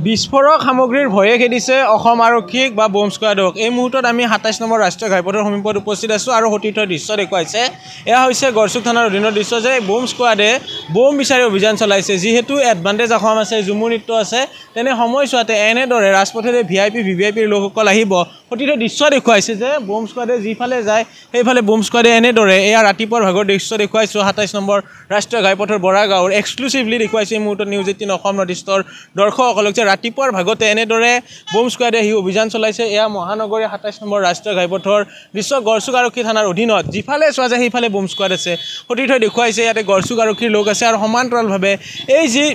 বিস্ফোৰক সামগ্ৰীৰ ভয়ে খেদিছে অসম আৰক্ষীক বা বম স্কোৱাডক। এই মুহূৰ্তত আমি ২৭ নম্বৰ ৰাষ্ট্ৰীয় ঘাইপথৰ সমীপত উপস্থিত আছোঁ আৰু সতীৰ্থৰ দৃশ্য দেখুৱাইছে। এয়া হৈছে গড়চুক থানাৰ অধীনৰ দৃশ্য যে বম স্কোৱাডে বম বিচাৰি অভিযান চলাইছে। যিহেতু এডভান্টেজ অসম আছে, ঝুমুৰ নৃত্য আছে, তেনে সময়ছোৱাতে এনেদৰে ৰাজপথেৰে ভিভিআইপিৰ লোকসকল আহিব। সতীৰ্থৰ দৃশ্য দেখুৱাইছে যে বম স্কোৱাডে যিফালে যায় সেইফালে বম স্কোৱাডে এনেদৰে এয়া ৰাতিপুৱাৰ ভাগৰ দৃশ্য দেখুৱাইছোঁ। ২৭ নম্বৰ ৰাষ্ট্ৰীয় ঘাইপথৰ বৰা গাঁৱৰ এক্সক্লুচিভলি দেখুৱাইছে এই মুহূৰ্তত নিউজ ১৮ অসম নৰ্থ-ইষ্টৰ দৰ্শকসকলক যে ৰাতিপুৱাৰ ভাগতে এনেদৰে বম স্কোৱাডে আহি অভিযান চলাইছে। এয়া মহানগৰীৰ ২৭ নম্বৰ ৰাষ্ট্ৰীয় ঘাইপথৰ দৃশ্য গড়চুক আৰক্ষী থানাৰ অধীনত। যিফালে চোৱা যায় সেইফালে বম স্কোৱাড আছে। সতীৰ্থই দেখুৱাইছে ইয়াতে গড়চুক আৰক্ষীৰ লোক আছে আৰু সমান্তৰালভাৱে এই যি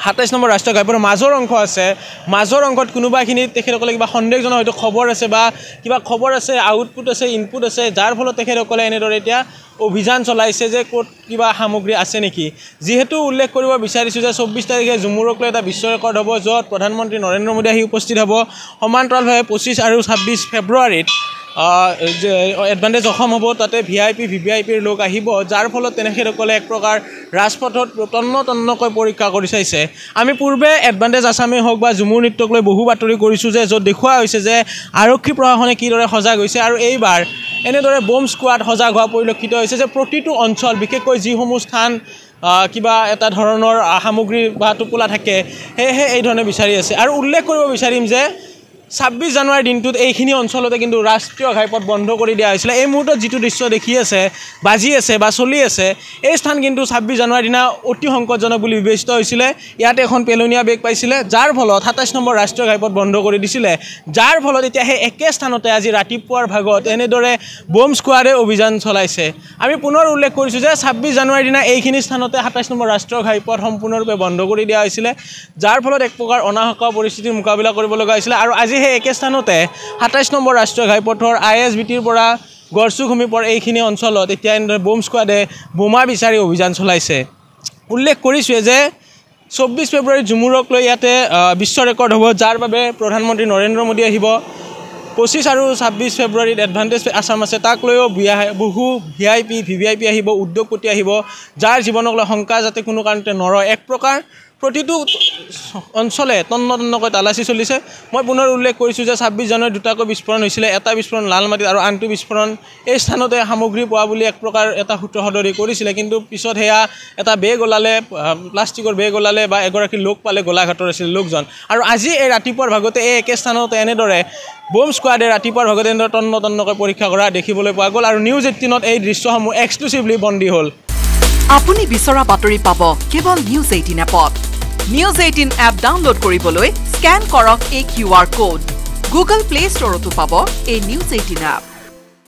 ২৭ নম্বৰ ৰাষ্ট্ৰীয় ঘাইপথৰ মাজৰ অংশ আছে, মাজৰ অংশত কোনোবাখিনি তেখেতসকলে কিবা সন্দেহজনক হয়তো খবৰ আছে বা কিবা খবৰ আছে, আউটপুট আছে, ইনপুট আছে, যাৰ ফলত তেখেতসকলে এনেদৰে এতিয়া অভিযান চলাইছে যে ক'ত কিবা সামগ্ৰী আছে নেকি। যিহেতু উল্লেখ কৰিব বিচাৰিছোঁ যে ২৪ তাৰিখে ঝুমুৰক লৈ এটা বিশ্ব ৰেকৰ্ড হ'ব, য'ত প্ৰধানমন্ত্ৰী নৰেন্দ্ৰ মোদী আহি উপস্থিত হ'ব। সমান্তৰালভাৱে ২৫ আৰু ২৬ ফেব্ৰুৱাৰীত এডভান্টেজ অসম হ'ব, তাতে ভিভিআইপিৰ লোক আহিব, যাৰ ফলত তেখেতসকলে এক প্ৰকাৰ ৰাজপথত তন্নকৈ পৰীক্ষা কৰি চাইছে। আমি পূৰ্বে এডভান্টেজ আছামেই হওক বা ঝুমুৰ নৃত্যক লৈ বহু বাতৰি কৰিছোঁ যে য'ত দেখুওৱা হৈছে যে আৰক্ষী প্ৰশাসনে কিদৰে সজাগ হৈছে আৰু এইবাৰ এনেদৰে বম স্কোৱাড সজাগ হোৱা পৰিলক্ষিত হৈছে যে প্ৰতিটো অঞ্চল, বিশেষকৈ যিসমূহ স্থান কিবা এটা ধৰণৰ সামগ্ৰী বা টোপোলা থাকে, সেয়েহে এই ধৰণে বিচাৰি আছে। আৰু উল্লেখ কৰিব বিচাৰিম যে ২৬ জানুৱাৰীৰ দিনটোত এইখিনি অঞ্চলতে কিন্তু ৰাষ্ট্ৰীয় ঘাইপথ বন্ধ কৰি দিয়া হৈছিলে। এই মুহূৰ্তত যিটো দৃশ্য দেখি আছে, বাজি আছে বা চলি আছে, এই স্থান কিন্তু ২৬ জানুৱাৰীৰ দিনা অতি সংকটজনক বুলি বিবেচিত হৈছিলে। ইয়াতে এখন পেলনীয়া বেগ পাইছিলে, যাৰ ফলত ২৭ নম্বৰ ৰাষ্ট্ৰীয় ঘাইপথ বন্ধ কৰি দিছিলে। যাৰ ফলত এতিয়া সেই একে স্থানতে আজি ৰাতিপুৱাৰ ভাগত এনেদৰে বম স্কোৱাডে অভিযান চলাইছে। আমি পুনৰ উল্লেখ কৰিছোঁ যে ২৬ জানুৱাৰীৰ দিনা এইখিনি স্থানতে ২৭ নম্বৰ ৰাষ্ট্ৰীয় ঘাইপথ সম্পূৰ্ণৰূপে বন্ধ কৰি দিয়া হৈছিলে, যাৰ ফলত এক প্ৰকাৰ অনাহক পৰিস্থিতিৰ মোকাবিলা কৰিব লগা হৈছিলে। আৰু আজি সেই একে স্থানতে ২৭ নম্বৰ ৰাষ্ট্ৰীয় ঘাইপথৰ ISBTৰ পৰা গড়চুক সমীপৰ এইখিনি অঞ্চলত এতিয়া এনেদৰে বম স্কোৱাডে বোমা বিচাৰি অভিযান চলাইছে। উল্লেখ কৰিছোঁৱে যে ২৪ ফেব্ৰুৱাৰীত ঝুমুৰক লৈ ইয়াতে বিশ্ব ৰেকৰ্ড হ'ব, যাৰ বাবে প্ৰধানমন্ত্ৰী নৰেন্দ্ৰ মোদী আহিব। ২৫ আৰু ২৬ ফেব্ৰুৱাৰীত এডভান্টেজ আছাম আছে, তাক লৈও বহু ভিভিআইপি আহিব, উদ্যোগপতি আহিব, যাৰ জীৱনক লৈ শংকা যাতে কোনো কাৰণতে নৰয়। এক প্ৰকাৰ প্ৰতিটো অঞ্চলে তন্নকৈ তালাচী চলিছে। মই পুনৰ উল্লেখ কৰিছোঁ যে ২৬ জানুৱাৰীত দুটাকৈ বিস্ফোৰণ হৈছিলে, এটা বিস্ফোৰণ লালমাটিত আৰু আনটো বিস্ফোৰণ এই স্থানতে সামগ্ৰী পোৱা বুলি এক প্ৰকাৰ এটা সূত্ৰ সদৰি কৰিছিলে, কিন্তু পিছত সেয়া এটা বেগ ওলালে, প্লাষ্টিকৰ বেগ ওলালে বা এগৰাকী লোক পালে, গোলাঘাটৰ আছিল লোকজন। আৰু আজি এই ৰাতিপুৱাৰ ভাগতে এই একে স্থানতে এনেদৰে বম স্কোৱাডে ৰাতিপুৱাৰ ভাগতে এনেদৰে তন্নকৈ পৰীক্ষা কৰা দেখিবলৈ পোৱা গ'ল। আৰু নিউজ ১৮ত এই দৃশ্যসমূহ এক্সক্লুচিভলি বন্দী হ'ল। আপুনি বিচৰা বাতৰি পাব কেৱল নিউজ ১৮ এপত। নিউজ ১৮ এপ ডাউনলোড কৰিবলৈ স্কেন কৰক এই QR কোড। গুগল প্লে ষ্টৰতো পাব এই নিউজ ১৮ এপ।